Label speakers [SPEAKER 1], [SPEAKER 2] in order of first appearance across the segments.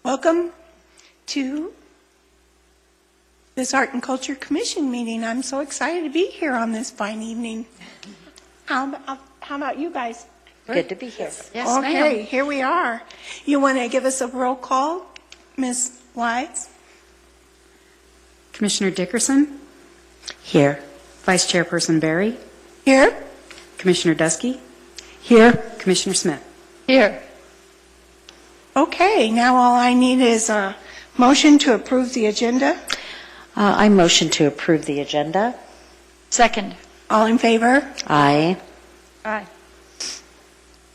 [SPEAKER 1] Welcome to this Art and Culture Commission meeting. I'm so excited to be here on this fine evening. How about you guys?
[SPEAKER 2] Good to be here.
[SPEAKER 3] Yes,
[SPEAKER 1] Okay, here we are. You want to give us a roll call, Ms. Wise?
[SPEAKER 3] Commissioner Dickerson,
[SPEAKER 2] Here.
[SPEAKER 3] Vice Chairperson Barry,
[SPEAKER 1] Here?
[SPEAKER 3] Commissioner Dusky,
[SPEAKER 1] Here.
[SPEAKER 3] Commissioner Smith.
[SPEAKER 2] Here.
[SPEAKER 1] Okay, now all I need is a motion to approve the agenda.
[SPEAKER 2] I motion to approve the agenda.
[SPEAKER 4] Second.
[SPEAKER 1] All in favor?
[SPEAKER 2] Aye.
[SPEAKER 4] Aye.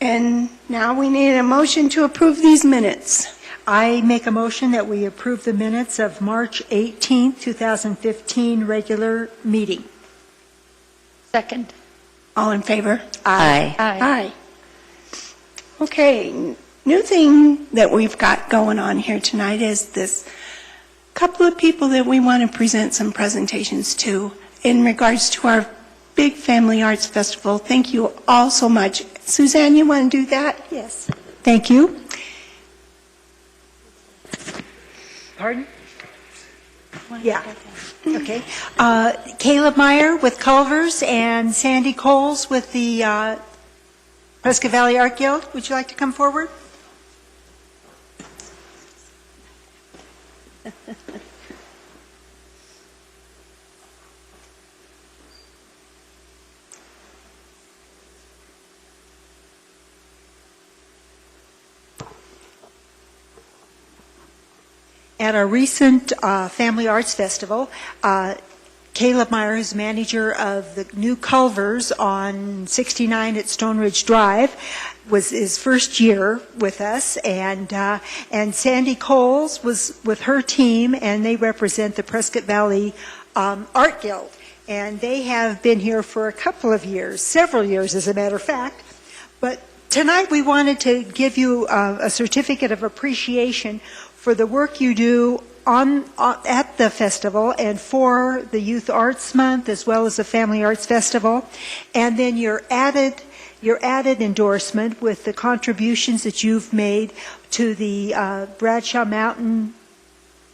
[SPEAKER 1] And now we need a motion to approve these minutes.
[SPEAKER 5] I make a motion that we approve the minutes of March 18, 2015 regular meeting.
[SPEAKER 4] Second.
[SPEAKER 1] All in favor?
[SPEAKER 2] Aye.
[SPEAKER 1] Aye. Okay, new thing that we've got going on here tonight is this couple of people that we want to present some presentations to in regards to our big Family Arts Festival. Thank you all so much. Suzanne, you want to do that?
[SPEAKER 5] Yes. Thank you.
[SPEAKER 4] Pardon?
[SPEAKER 5] Yeah. Okay. Caleb Meyer with Culvers and Sandy Coles with the Prescott Valley Art Guild. Would you like to come forward? At our recent Family Arts Festival, Caleb Meyer, who's manager of the new Culvers on 69 at Stone Ridge Drive, was his first year with us, and Sandy Coles was with her team, and they represent the Prescott Valley Art Guild, and they have been here for a couple of years, several years as a matter of fact, but tonight we wanted to give you a certificate of appreciation for the work you do at the festival and for the Youth Arts Month as well as the Family Arts Festival, and then your added endorsement with the contributions that you've made to the Bradshaw Mountain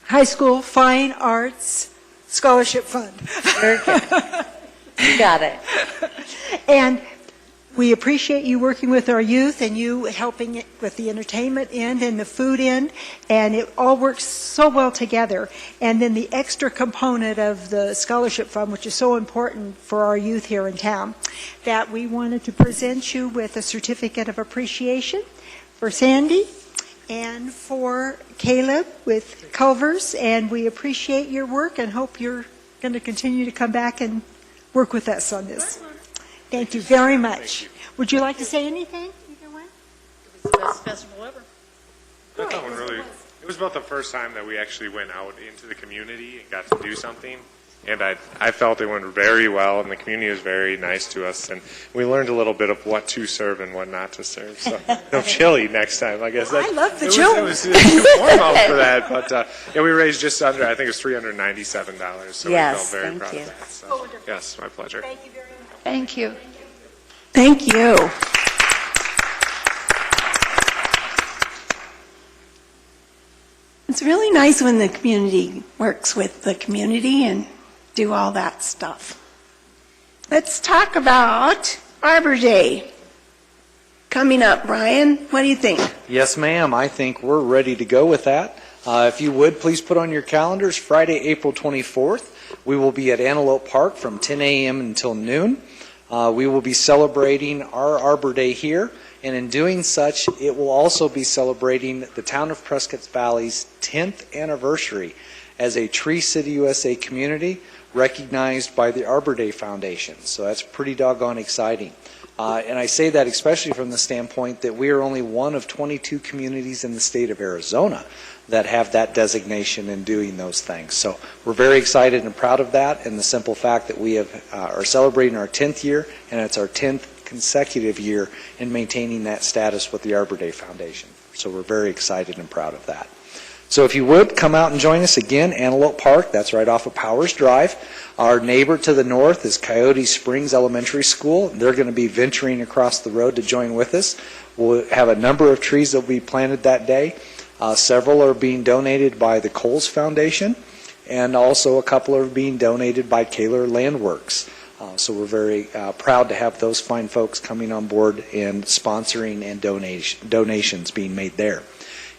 [SPEAKER 5] High School Fine Arts Scholarship Fund.
[SPEAKER 2] Very good. You got it.
[SPEAKER 5] And we appreciate you working with our youth and you helping it with the entertainment end and the food end, and it all works so well together. And then the extra component of the scholarship fund, which is so important for our youth here in town, that we wanted to present you with a certificate of appreciation for Sandy and for Caleb with Culvers, and we appreciate your work and hope you're going to continue to come back and work with us on this. Thank you very much. Would you like to say anything, either one?
[SPEAKER 4] It was the best festival ever.
[SPEAKER 6] It was about the first time that we actually went out into the community and got to do something. And I felt it went very well, and the community was very nice to us. And we learned a little bit of what to serve and what not to serve. So no chili next time, I guess.
[SPEAKER 1] I love the
[SPEAKER 6] chili.
[SPEAKER 1] chili.
[SPEAKER 6] It was warm out for that. But yeah, we raised just under, I think it was $397. So
[SPEAKER 2] Yes,
[SPEAKER 6] we felt very
[SPEAKER 2] thank
[SPEAKER 6] proud
[SPEAKER 2] you.
[SPEAKER 6] of that. So, yes, my pleasure.
[SPEAKER 5] Thank you very much.
[SPEAKER 4] Thank you.
[SPEAKER 1] Thank you. It's really nice when the community works with the community and do all that stuff. Let's talk about Arbor Day coming up. Brian, what do you think?
[SPEAKER 7] Yes, ma'am. I think we're ready to go with that. If you would, please put on your calendars Friday, April 24th. We will be at Antelope Park from 10 a.m. until noon. We will be celebrating our Arbor Day here, and in doing such, it will also be celebrating the town of Prescott Valley's 10th anniversary as a Tree City USA community recognized by the Arbor Day Foundation. So that's pretty doggone exciting. And I say that especially from the standpoint that we are only one of 22 communities in the state of Arizona that have that designation in doing those things. So we're very excited and proud of that, and the simple fact that we are celebrating our 10th year, and it's our 10th consecutive year in maintaining that status with the Arbor Day Foundation. So we're very excited and proud of that. So if you would, come out and join us again, Antelope Park. That's right off of Powers Drive. Our neighbor to the north is Coyote Springs Elementary School. They're going to be venturing across the road to join with us. We'll have a number of trees that will be planted that day. Several are being donated by the Coles Foundation, and also a couple are being donated by Kaler Landworks. So we're very proud to have those fine folks coming on board and sponsoring and donations being made there.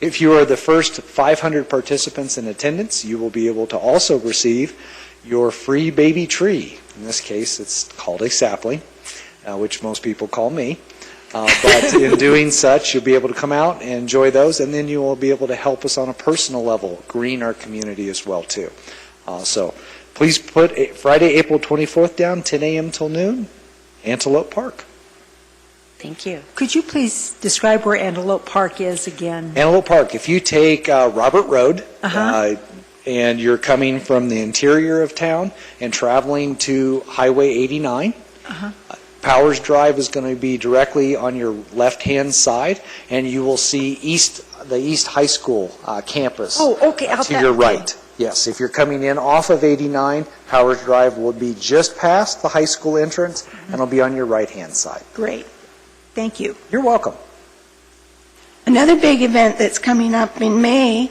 [SPEAKER 7] If you are the first 500 participants in attendance, you will be able to also receive your free baby tree. In this case, it's called a sapling, which most people call me. But in doing such, you'll be able to come out and enjoy those, and then you will be able to help us on a personal level, green our community as well, too. So please put Friday, April 24th down, 10 a.m. till noon, Antelope Park.
[SPEAKER 2] Thank you.
[SPEAKER 5] Could you please describe where Antelope Park is again?
[SPEAKER 7] Antelope Park, if you take Robert Road, and you're coming from the interior of town and traveling to Highway 89, Powers Drive is going to be directly on your left-hand side, and you will see the East High School campus to your right. Yes, if you're coming in off of 89, Powers Drive will be just past the high school entrance, and it'll be on your right-hand side.
[SPEAKER 5] Great. Thank you.
[SPEAKER 7] You're welcome.
[SPEAKER 1] Another big event that's coming up in May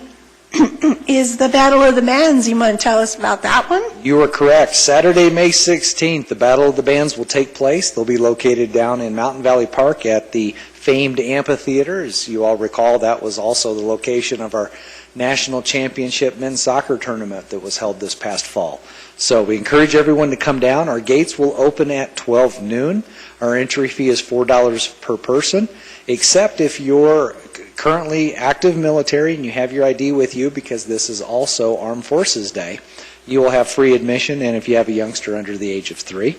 [SPEAKER 1] is the Battle of the Bands. You want to tell us about that one?
[SPEAKER 7] You are correct. Saturday, May 16th, the Battle of the Bands will take place. They'll be located down in Mountain Valley Park at the famed amphitheater. As you all recall, that was also the location of our national championship men's soccer tournament that was held this past fall. So we encourage everyone to come down. Our gates will open at 12 noon. Our entry fee is $4 per person, except if you're currently active military and you have your ID with you, because this is also Armed Forces Day. You will have free admission, and if you have a youngster under the age of 3.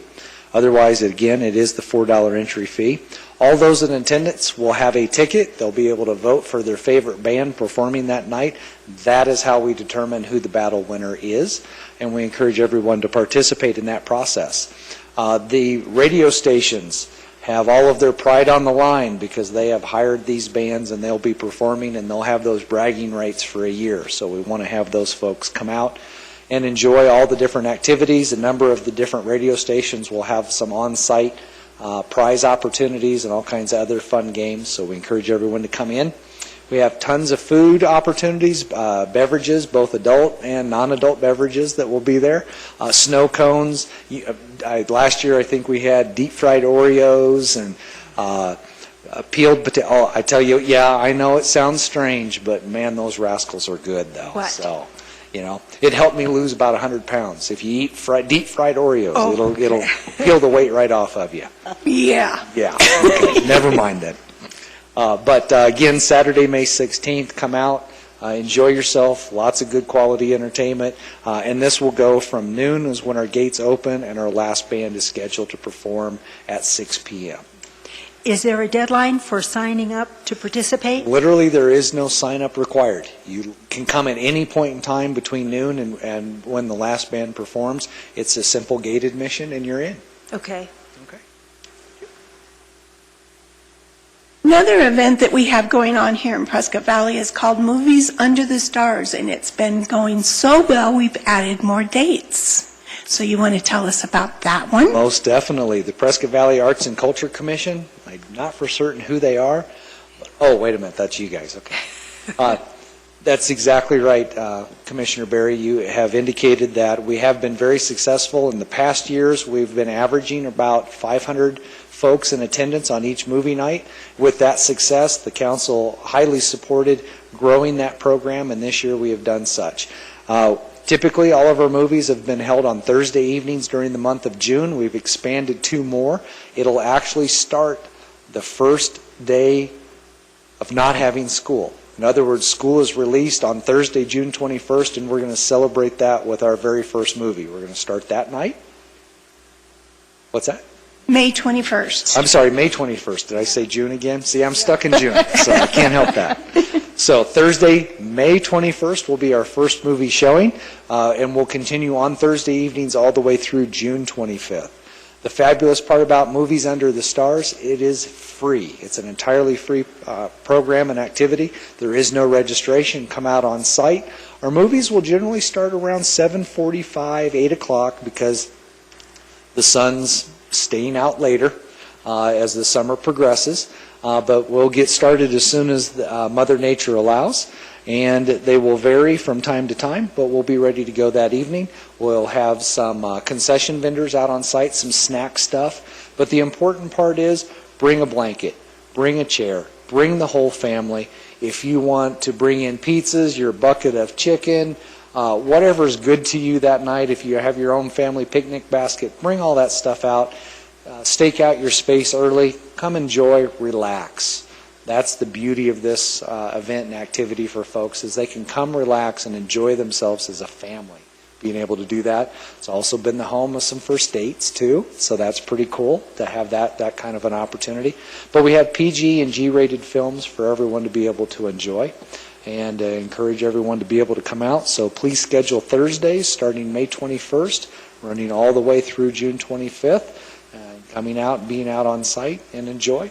[SPEAKER 7] Otherwise, again, it is the $4 entry fee. All those in attendance will have a ticket. They'll be able to vote for their favorite band performing that night. That is how we determine who the battle winner is, and we encourage everyone to participate in that process. The radio stations have all of their pride on the line because they have hired these bands and they'll be performing and they'll have those bragging rights for a year. So we want to have those folks come out and enjoy all the different activities. A number of the different radio stations will have some on-site prize opportunities and all kinds of other fun games. So we encourage everyone to come in. We have tons of food opportunities, beverages, both adult and non-adult beverages that will be there. Snow cones. Last year, I think we had deep-fried Oreos and peeled potato. Oh, I tell you, yeah, I know it sounds strange, but man, those rascals are good, though.
[SPEAKER 5] What?
[SPEAKER 7] So, it helped me lose about 100 pounds. If you eat deep-fried Oreos, it'll peel the weight right off of you.
[SPEAKER 1] Yeah.
[SPEAKER 7] Yeah. Okay. Never mind that. But again, Saturday, May 16th, come out, enjoy yourself, lots of good quality entertainment, and this will go from noon is when our gates open, and our last band is scheduled to perform at 6 p.m.
[SPEAKER 5] Is there a deadline for signing up to participate?
[SPEAKER 7] Literally, there is no sign-up required. You can come at any point in time between noon and when the last band performs. It's a simple gate admission, and you're in.
[SPEAKER 5] Okay.
[SPEAKER 1] Another event that we have going on here in Prescott Valley is called Movies Under the Stars, and it's been going so well, we've added more dates. So you want to tell us about that one?
[SPEAKER 7] Most definitely. The Prescott Valley Arts and Culture Commission, I'm not for certain who they are. Oh, wait a minute, that's you guys, okay. That's exactly right, Commissioner Berry. You have indicated that we have been very successful. In the past years, we've been averaging about 500 folks in attendance on each movie night. With that success, the council highly supported growing that program, and this year we have done such. Typically, all of our movies have been held on Thursday evenings during the month of June. We've expanded 2 more. It'll actually start the first day of not having school. In other words, school is released on Thursday, June 21st, and we're going to celebrate that with our very first movie. We're going to start that night. What's that?
[SPEAKER 1] May 21st.
[SPEAKER 7] I'm sorry, May 21st. Did I say June again? See, I'm stuck in June, so I can't help that. So Thursday, May 21st will be our first movie showing, and we'll continue on Thursday evenings all the way through June 25th. The fabulous part about Movies Under the Stars, it is free. It's an entirely free program and activity. There is no registration. Come out on site. Our movies will generally start around 7:45, 8 o'clock because the sun's staying out later as the summer progresses. But we'll get started as soon as Mother Nature allows. and they will vary from time to time, but we'll be ready to go that evening. We'll have some concession vendors out on site, some snack stuff, but the important part is bring a blanket, bring a chair, bring the whole family. If you want to bring in pizzas, your bucket of chicken, whatever's good to you that night, if you have your own family picnic basket, bring all that stuff out. Stake out your space early. Come enjoy, relax. That's the beauty of this event and activity for folks, is they can come relax and enjoy themselves as a family. Being able to do that. It's also been the home of some first dates too, so that's pretty cool to have that kind of an opportunity. But we have PG and G-rated films for everyone to be able to enjoy, and encourage everyone to be able to come out. So please schedule Thursdays starting May 21st, running all the way through June 25th, coming out, being out on site, and enjoy.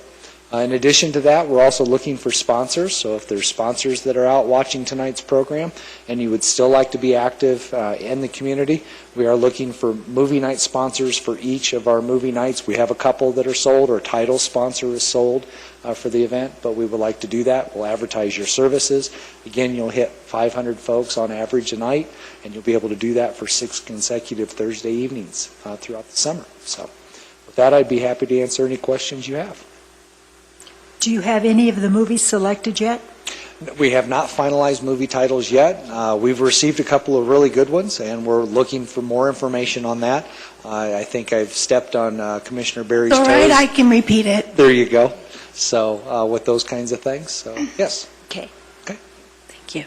[SPEAKER 7] In addition to that, we're also looking for sponsors. So if there's sponsors that are out watching tonight's program and you would still like to be active in the community, we are looking for movie night sponsors for each of our movie nights. We have a couple that are sold, or a title sponsor is sold for the event, but we would like to do that. We'll advertise your services. Again, you'll hit 500 folks on average a night, and you'll be able to do that for 6 consecutive Thursday evenings throughout the summer. So with that, I'd be happy to answer any questions you have.
[SPEAKER 5] Do you have any of the movies selected yet?
[SPEAKER 7] We have not finalized movie titles yet. We've received a couple of really good ones, and we're looking for more information on that. I think I've stepped on Commissioner Berry's
[SPEAKER 1] All
[SPEAKER 7] toes.
[SPEAKER 1] right, I can repeat it.
[SPEAKER 7] There you go. So with those kinds of things, so yes.
[SPEAKER 2] Okay.
[SPEAKER 7] Okay.
[SPEAKER 2] Thank you.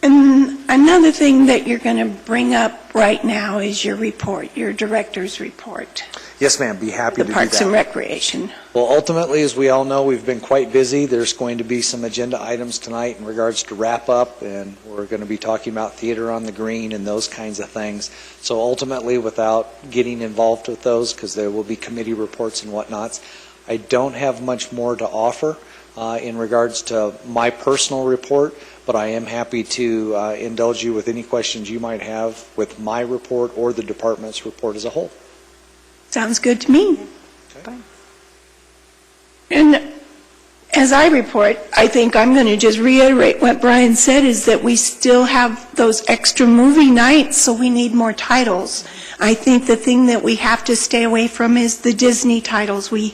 [SPEAKER 1] And another thing that you're going to bring up right now is your report, your director's report,
[SPEAKER 7] Yes, ma'am. Be happy
[SPEAKER 1] the
[SPEAKER 7] to do
[SPEAKER 1] Parks and
[SPEAKER 7] that.
[SPEAKER 1] Recreation.
[SPEAKER 7] Well, ultimately, as we all know, we've been quite busy. There's going to be some agenda items tonight in regards to wrap up, and we're going to be talking about Theater on the Green and those kinds of things. So ultimately, without getting involved with those, because there will be committee reports and whatnots, I don't have much more to offer in regards to my personal report, but I am happy to indulge you with any questions you might have with my report or the department's report as a whole.
[SPEAKER 1] Sounds good to me.
[SPEAKER 7] Okay.
[SPEAKER 1] And as I report, I think I'm going to just reiterate what Brian said, is that we still have those extra movie nights, so we need more titles. I think the thing that we have to stay away from is the Disney titles. We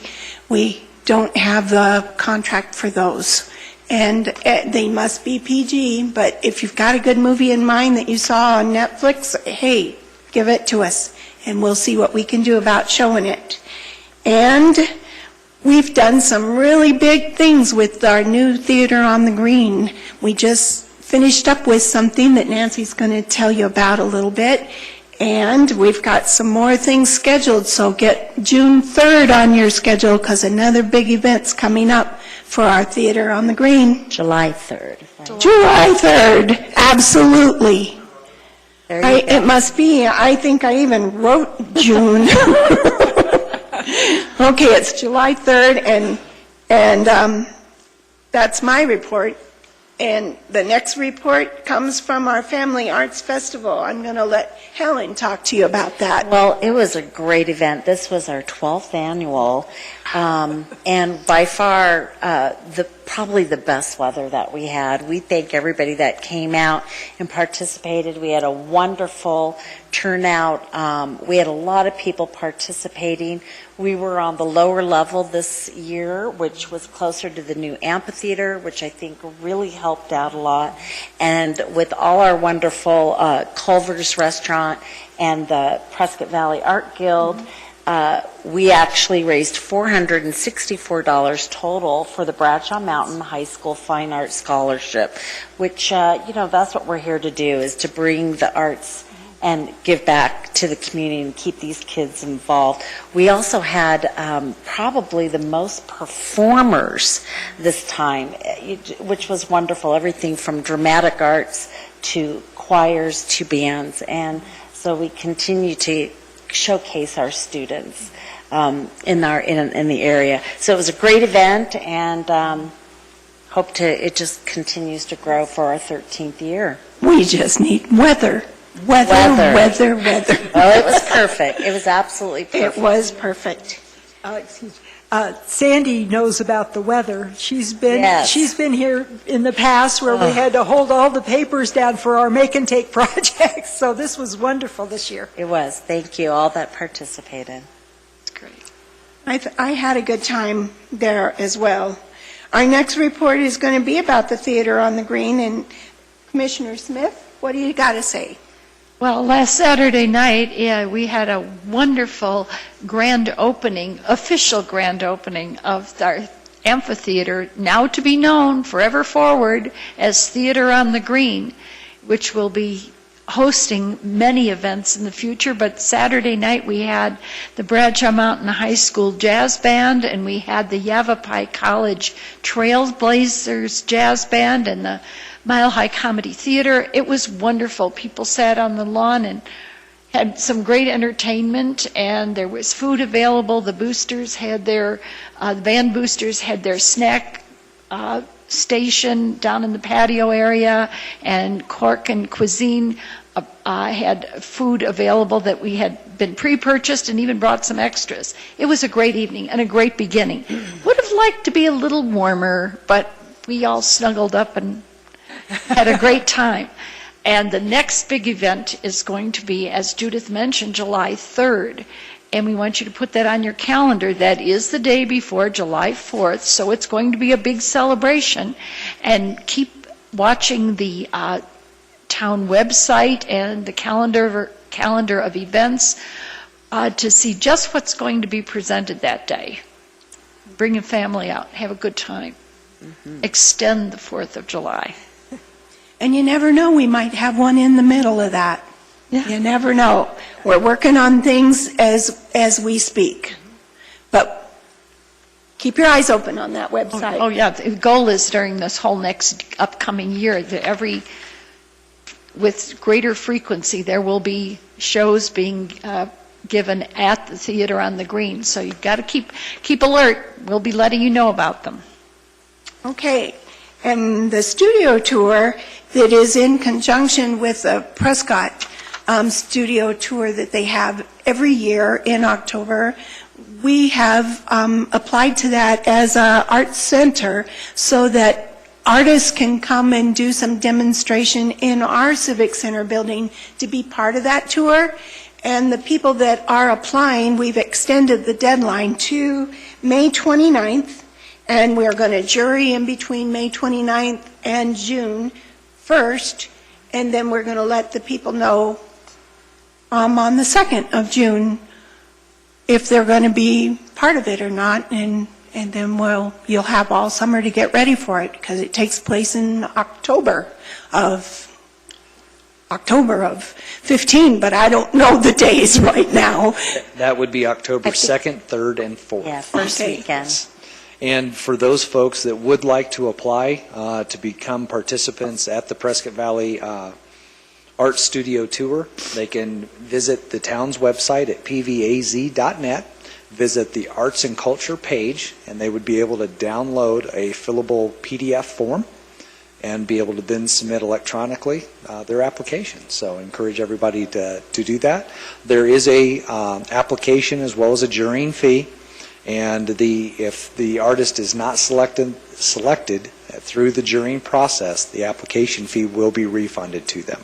[SPEAKER 1] don't have the contract for those. And they must be PG, but if you've got a good movie in mind that you saw on Netflix, hey, give it to us, and we'll see what we can do about showing it. And we've done some really big things with our new Theater on the Green. We just finished up with something that Nancy's going to tell you about a little bit, and we've got some more things scheduled, so get June 3rd on your schedule, because another big event's coming up for our Theater on the Green.
[SPEAKER 2] July 3rd.
[SPEAKER 1] July 3rd, absolutely.
[SPEAKER 2] There you go.
[SPEAKER 1] It must be, I think I even wrote June. Okay, it's July 3rd, and that's my report. And the next report comes from our Family Arts Festival. I'm going to let Helen talk to you about that.
[SPEAKER 2] Well, it was a great event. This was our 12th annual, and by far probably the best weather that we had. We thank everybody that came out and participated. We had a wonderful turnout. We had a lot of people participating. We were on the lower level this year, which was closer to the new amphitheater, which I think really helped out a lot. And with all our wonderful Culver's Restaurant and the Prescott Valley Art Guild, we actually raised $464 total for the Bradshaw Mountain High School Fine Arts Scholarship, which, that's what we're here to do, is to bring the arts and give back to the community and keep these kids involved. We also had probably the most performers this time, which was wonderful, everything from dramatic arts to choirs to bands. And so we continue to showcase our students in the area. So it was a great event, and it just continues to grow for our 13th year.
[SPEAKER 1] We just need weather. Weather.
[SPEAKER 2] Oh, it was perfect. It was absolutely perfect.
[SPEAKER 1] It was perfect.
[SPEAKER 5] Excuse me. Sandy knows about the weather. She's been
[SPEAKER 2] Yes.
[SPEAKER 5] here in the past where we had to hold all the papers down for our make and take projects. So this was wonderful this year.
[SPEAKER 2] It was. Thank you, all that participated.
[SPEAKER 4] It's great.
[SPEAKER 1] I had a good time there as well. Our next report is going to be about the theater on the green, and Commissioner Smith, what do you got to say?
[SPEAKER 4] Well, last Saturday night, we had a wonderful grand opening, official grand opening of our amphitheater, now to be known forever forward as Theater on the Green, which will be hosting many events in the future. But Saturday night we had the Bradshaw Mountain High School Jazz Band, and we had the Yavapai College Trailblazers Jazz Band, and the Mile High Comedy Theater. It was wonderful. People sat on the lawn and had some great entertainment, and there was food available. The boosters had the band boosters had their snack station down in the patio area, and Cork and Cuisine had food available that we had been pre-purchased and even brought some extras. It was a great evening and a great beginning. Would have liked to be a little warmer, but we all snuggled up and had a great time. And the next big event is going to be, as Judith mentioned, July 3rd. And we want you to put that on your calendar. That is the day before July 4th, so it's going to be a big celebration. And keep watching the town website and the calendar of events to see just what's going to be presented that day. Bring your family out. Have a good time. Extend the 4th of July.
[SPEAKER 1] And you never know, we might have one in the middle of that.
[SPEAKER 4] Yeah.
[SPEAKER 1] You never know. We're working on things as we speak. But keep your eyes open on that website.
[SPEAKER 4] Oh, yeah. The goal is during this whole next upcoming year that with greater frequency, there will be shows being given at the Theater on the Green. So you've got to keep alert. We'll be letting you know about them.
[SPEAKER 1] Okay. And the studio tour that is in conjunction with the Prescott studio tour that they have every year in October, we have applied to that as an arts center so that artists can come and do some demonstration in our Civic Center building to be part of that tour. And the people that are applying, we've extended the deadline to May 29th. And we're going to jury in between May 29th and June 1st, and then we're going to let the people know on the 2nd of June if they're going to be part of it or not, and then you'll have all summer to get ready for it, because it takes place in October of 15, but I don't know the days right now.
[SPEAKER 7] That would be October 2nd, 3rd, and 4th.
[SPEAKER 2] Yeah, first
[SPEAKER 1] Okay.
[SPEAKER 2] weekend.
[SPEAKER 7] And for those folks that would like to apply to become participants at the Prescott Valley Art Studio Tour, they can visit the town's website at pvaz.net, visit the Arts and Culture page, and they would be able to download a fillable PDF form and be able to then submit electronically their application. So I encourage everybody to do that. There is a application as well as a jurying fee. And if the artist is not selected through the jurying process, the application fee will be refunded to them.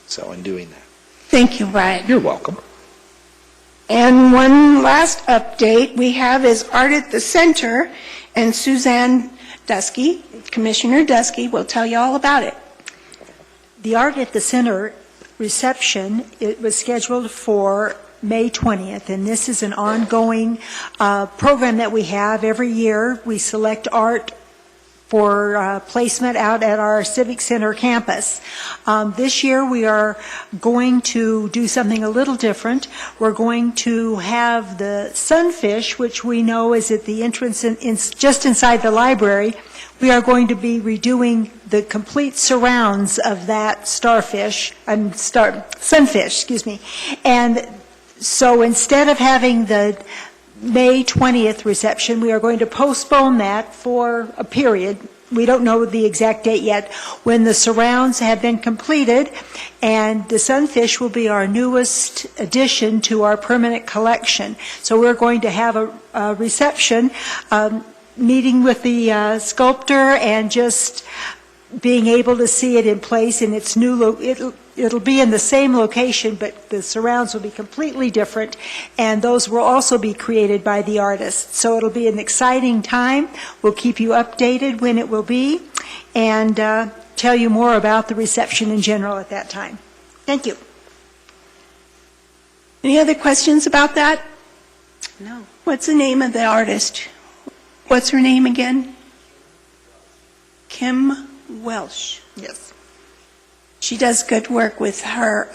[SPEAKER 7] So in doing that.
[SPEAKER 1] Thank you, Brian.
[SPEAKER 7] You're welcome.
[SPEAKER 1] And one last update we have is Art at the Center, and Suzanne Dusky, Commissioner Dusky, will tell you all about it.
[SPEAKER 5] The Art at the Center reception, it was scheduled for May 20th, and this is an ongoing program that we have every year. We select art for placement out at our Civic Center campus. This year we are going to do something a little different. We're going to have the sunfish, which we know is at the entrance just inside the library. We are going to be redoing the complete surrounds of that sunfish, and so instead of having the May 20th reception, we are going to postpone that for a period we don't know the exact date yet, when the surrounds have been completed, and the sunfish will be our newest addition to our permanent collection. So we're going to have a reception, meeting with the sculptor and just being able to see it in place in its it'll be in the same location, but the surrounds will be completely different, and those will also be created by the artist. So it'll be an exciting time. We'll keep you updated when it will be, and tell you more about the reception in general at that time. Thank you.
[SPEAKER 1] Any other questions about that?
[SPEAKER 3] No.
[SPEAKER 1] What's the name of the artist? What's her name again? Kim Welsh.
[SPEAKER 5] Yes.
[SPEAKER 1] She does good work with her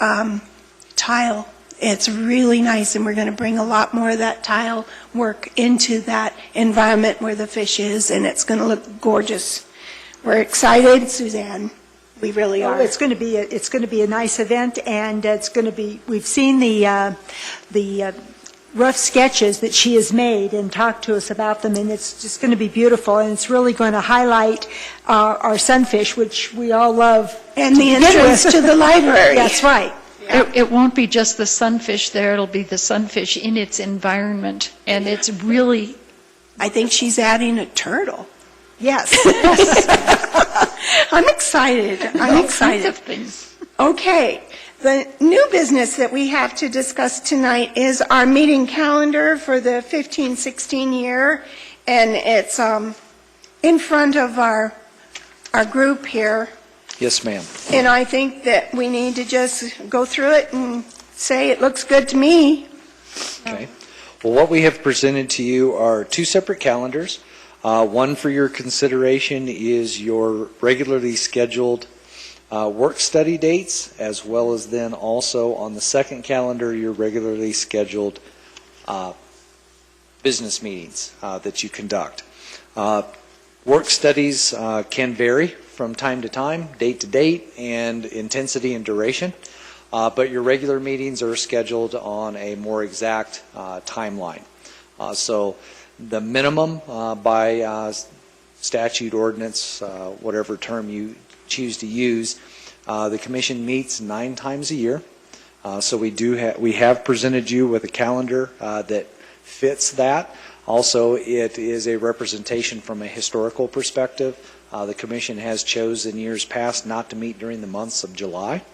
[SPEAKER 1] tile. It's really nice, and we're going to bring a lot more of that tile work into that environment where the fish is, and it's going to look gorgeous. We're excited, Suzanne. We really are.
[SPEAKER 5] It's going to be a nice event, and it's going to be. We've seen the rough sketches that she has made and talked to us about them, and it's just going to be beautiful, and it's really going to highlight our sunfish, which we all love.
[SPEAKER 1] And the entrance to the library.
[SPEAKER 5] That's right.
[SPEAKER 4] It won't be just the sunfish there, it'll be the sunfish in its environment, and it's really...
[SPEAKER 1] I think she's adding a turtle.
[SPEAKER 5] Yes.
[SPEAKER 1] I'm excited. I'm
[SPEAKER 4] all
[SPEAKER 1] excited.
[SPEAKER 4] kinds of things.
[SPEAKER 1] Okay. The new business that we have to discuss tonight is our meeting calendar for the 15-16 year, and it's in front of our group here.
[SPEAKER 7] Yes, ma'am.
[SPEAKER 1] And I think that we need to just go through it and say it looks good to me.
[SPEAKER 7] Okay. Well, what we have presented to you are two separate calendars. One for your consideration is your regularly scheduled work study dates, as well as then also on the second calendar, your regularly scheduled business meetings that you conduct. Work studies can vary from time to time, date to date, and intensity and duration, but your regular meetings are scheduled on a more exact timeline. So the minimum by statute, ordinance, whatever term you choose to use, the commission meets 9 times a year. So we have presented you with a calendar that fits that. Also, it is a representation from a historical perspective. The commission has chosen years past not to meet during the months of July,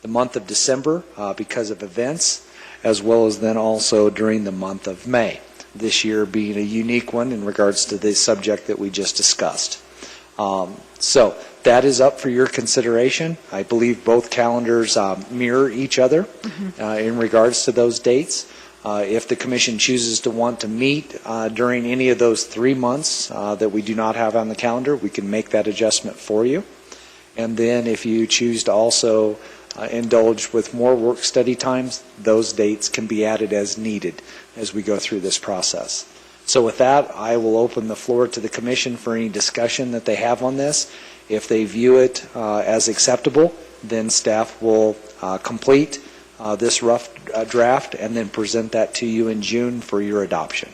[SPEAKER 7] the month of December because of events, as well as then also during the month of May. This year being a unique one in regards to the subject that we just discussed. So that is up for your consideration. I believe both calendars mirror each other in regards to those dates. If the commission chooses to want to meet during any of those 3 months that we do not have on the calendar, we can make that adjustment for you. And then if you choose to also indulge with more work study times, those dates can be added as needed as we go through this process. So with that, I will open the floor to the commission for any discussion that they have on this. If they view it as acceptable, then staff will complete this rough draft and then present that to you in June for your adoption.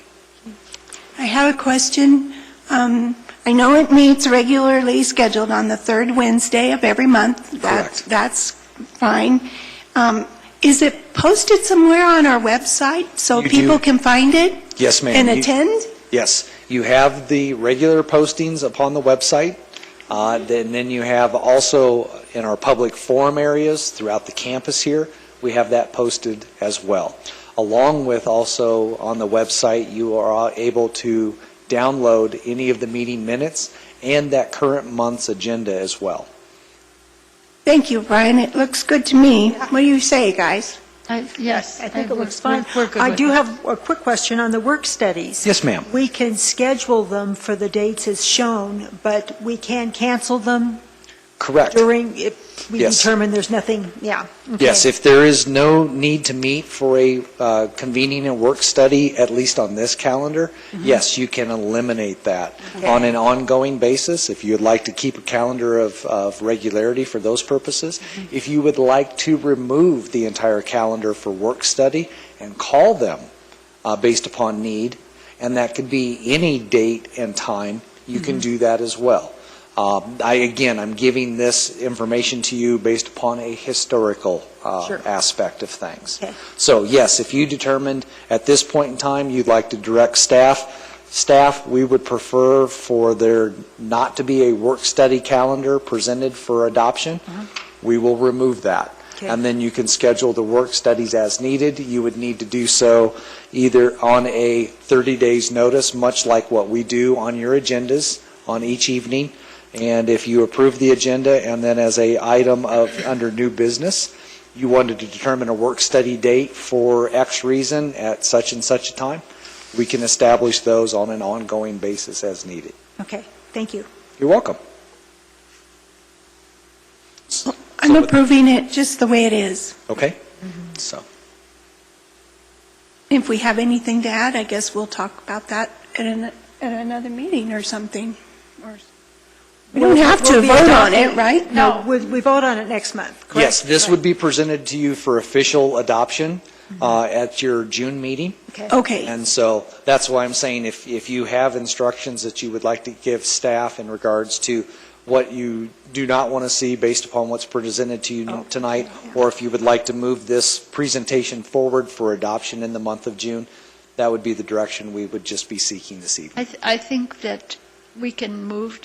[SPEAKER 1] I have a question. I know it meets regularly scheduled on the third Wednesday of every month.
[SPEAKER 7] Correct.
[SPEAKER 1] That's fine. Is it posted somewhere on our website so
[SPEAKER 7] You
[SPEAKER 1] people
[SPEAKER 7] do.
[SPEAKER 1] can find it?
[SPEAKER 7] Yes, ma'am.
[SPEAKER 1] And
[SPEAKER 7] You-
[SPEAKER 1] attend?
[SPEAKER 7] Yes, you have the regular postings upon the website. Then you have also in our public forum areas throughout the campus here, we have that posted as well. Along with also on the website, you are able to download any of the meeting minutes and that current month's agenda as well.
[SPEAKER 1] Thank you, Brian. It looks good to me. What do you say, guys?
[SPEAKER 4] Yes.
[SPEAKER 5] I think it looks fine.
[SPEAKER 4] We're good
[SPEAKER 5] I
[SPEAKER 4] with
[SPEAKER 5] do
[SPEAKER 4] it.
[SPEAKER 5] have a quick question on the work studies.
[SPEAKER 7] Yes, ma'am.
[SPEAKER 5] We can schedule them for the dates as shown, but we can cancel them
[SPEAKER 7] Correct.
[SPEAKER 5] during, if we
[SPEAKER 7] Yes.
[SPEAKER 5] determine there's nothing, yeah. okay.
[SPEAKER 7] Yes, if there is no need to meet for a convening and work study, at least on this calendar, yes, you can eliminate that on an ongoing basis. If you'd like to keep a calendar of regularity for those purposes, if you would like to remove the entire calendar for work study and call them based upon need, and that could be any date and time, you can do that as well. I'm giving this information to you based upon a historical
[SPEAKER 5] Sure.
[SPEAKER 7] aspect of things.
[SPEAKER 5] Okay.
[SPEAKER 7] So yes, if you determined at this point in time you'd like to direct staff, we would prefer for there not to be a work-study calendar presented for adoption. We will remove that.
[SPEAKER 5] Okay.
[SPEAKER 7] And then you can schedule the work studies as needed. You would need to do so either on a 30 days notice, much like what we do on your agendas on each evening. And if you approve the agenda and then as a item of under new business, you wanted to determine a work study date for X reason at such and such a time, we can establish those on an ongoing basis as needed.
[SPEAKER 5] Okay, thank you.
[SPEAKER 7] You're welcome.
[SPEAKER 1] I'm approving it just the way it is.
[SPEAKER 7] Okay? So,
[SPEAKER 1] If we have anything to add, I guess we'll talk about that at another meeting or something. We don't have to
[SPEAKER 5] We'll be
[SPEAKER 1] vote on
[SPEAKER 5] adopting-
[SPEAKER 1] it, right?
[SPEAKER 5] No, we vote on it next month, correct?
[SPEAKER 7] yes, this would be presented to you for official adoption at your June meeting.
[SPEAKER 1] Okay.
[SPEAKER 7] And so that's why I'm saying if you have instructions that you would like to give staff in regards to what you do not want to see based upon what's presented to you tonight, or if you would like to move this presentation forward for adoption in the month of June, that would be the direction we would just be seeking this evening.
[SPEAKER 4] I think that we can move,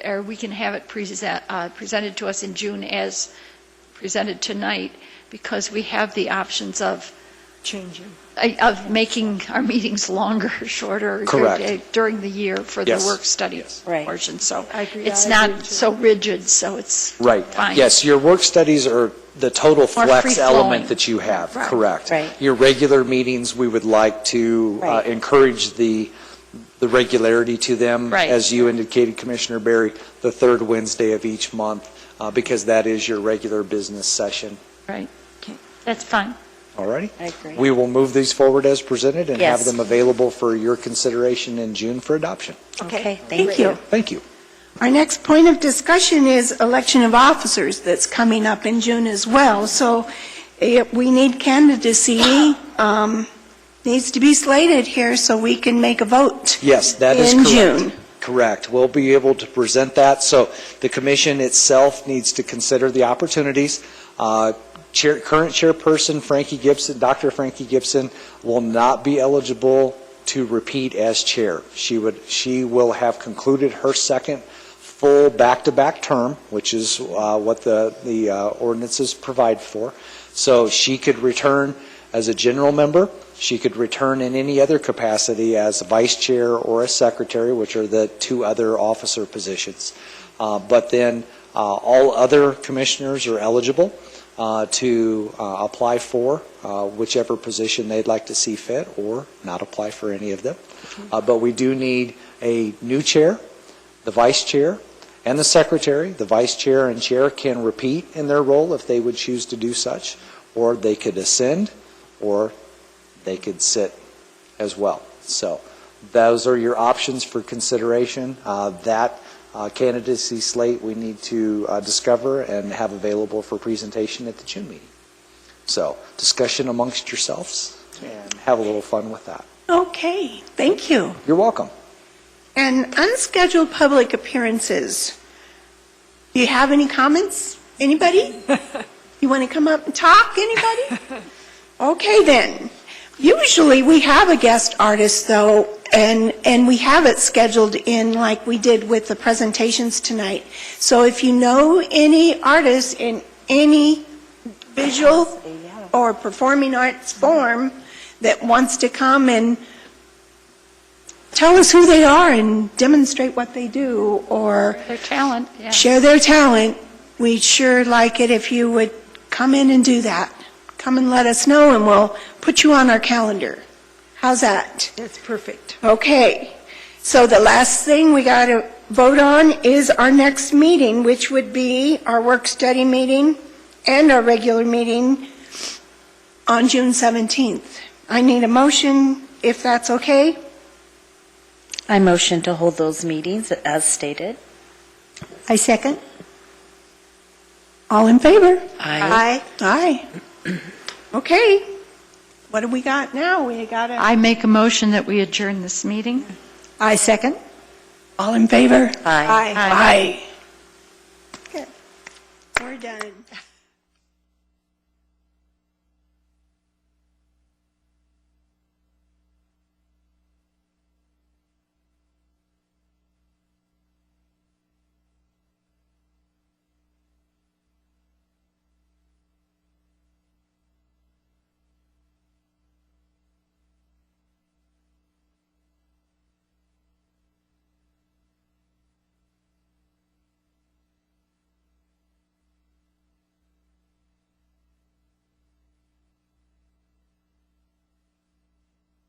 [SPEAKER 4] or we can have it presented to us in June as presented tonight, because we have the options of
[SPEAKER 5] Changing.
[SPEAKER 4] making our meetings longer, shorter.
[SPEAKER 7] Correct.
[SPEAKER 4] During the year for the
[SPEAKER 7] Yes.
[SPEAKER 4] work study
[SPEAKER 2] Right.
[SPEAKER 4] portion. So
[SPEAKER 5] I agree.
[SPEAKER 4] it's
[SPEAKER 5] I
[SPEAKER 4] not
[SPEAKER 5] agree, too.
[SPEAKER 4] so rigid, so it's
[SPEAKER 7] Right.
[SPEAKER 4] fine.
[SPEAKER 7] Yes, your work studies are the total flex
[SPEAKER 4] free-flowing.
[SPEAKER 7] element that you have.
[SPEAKER 1] Right.
[SPEAKER 7] Correct.
[SPEAKER 2] Right.
[SPEAKER 7] Your regular meetings, we would like to
[SPEAKER 2] Right.
[SPEAKER 7] encourage the regularity to them.
[SPEAKER 4] Right.
[SPEAKER 7] As you indicated, Commissioner Berry, the third Wednesday of each month, because that is your regular business session.
[SPEAKER 4] Right. That's fine.
[SPEAKER 7] All righty?
[SPEAKER 2] I agree.
[SPEAKER 7] We will move these forward as presented and have
[SPEAKER 2] Yes.
[SPEAKER 7] them available for your consideration in June for adoption.
[SPEAKER 2] Okay,
[SPEAKER 1] Thank you.
[SPEAKER 7] Thank you.
[SPEAKER 1] Our next point of discussion is election of officers that's coming up in June as well. So we need candidacy, needs to be slated here so we can make a vote.
[SPEAKER 7] Yes, that is
[SPEAKER 1] In
[SPEAKER 7] correct.
[SPEAKER 1] June.
[SPEAKER 7] Correct. We'll be able to present that. So the commission itself needs to consider the opportunities. Current chairperson Frankie Gibson, Dr. Frankie Gibson, will not be eligible to repeat as chair. She will have concluded her second full back-to-back term, which is what the ordinances provide for. So she could return as a general member. She could return in any other capacity as a vice chair or a secretary, which are the two other officer positions. But then all other commissioners are eligible to apply for whichever position they'd like to see fit, or not apply for any of them. But we do need a new chair, the vice chair, and the secretary. The vice chair and chair can repeat in their role if they would choose to do such, or they could ascend, or they could sit as well. So those are your options for consideration. That candidacy slate we need to discover and have available for presentation at the June meeting. So discussion amongst yourselves and have a little fun with that.
[SPEAKER 1] Okay, thank you.
[SPEAKER 7] You're welcome.
[SPEAKER 1] And unscheduled public appearances. Do you have any comments? Anybody? You want to come up and talk? Anybody? Okay, then. Usually we have a guest artist, though, and we have it scheduled in like we did with the presentations tonight. So if you know any artists in any visual or performing arts form that wants to come and tell us who they are and demonstrate what they do, or
[SPEAKER 4] Their talent, yeah.
[SPEAKER 1] share their talent, we'd sure like it if you would come in and do that. Come and let us know, and we'll put you on our calendar. How's that?
[SPEAKER 5] That's perfect.
[SPEAKER 1] Okay. So the last thing we got to vote on is our next meeting, which would be our work-study meeting and our regular meeting on June 17th. I need a motion, if that's okay.
[SPEAKER 2] I motion to hold those meetings as stated.
[SPEAKER 5] I second.
[SPEAKER 1] All in favor?
[SPEAKER 5] Aye.
[SPEAKER 1] Aye. Okay. What do we got now? We got to...
[SPEAKER 4] I make a motion that we adjourn this meeting.
[SPEAKER 5] I second.
[SPEAKER 1] All in favor?
[SPEAKER 2] Aye.
[SPEAKER 1] Aye. We're done.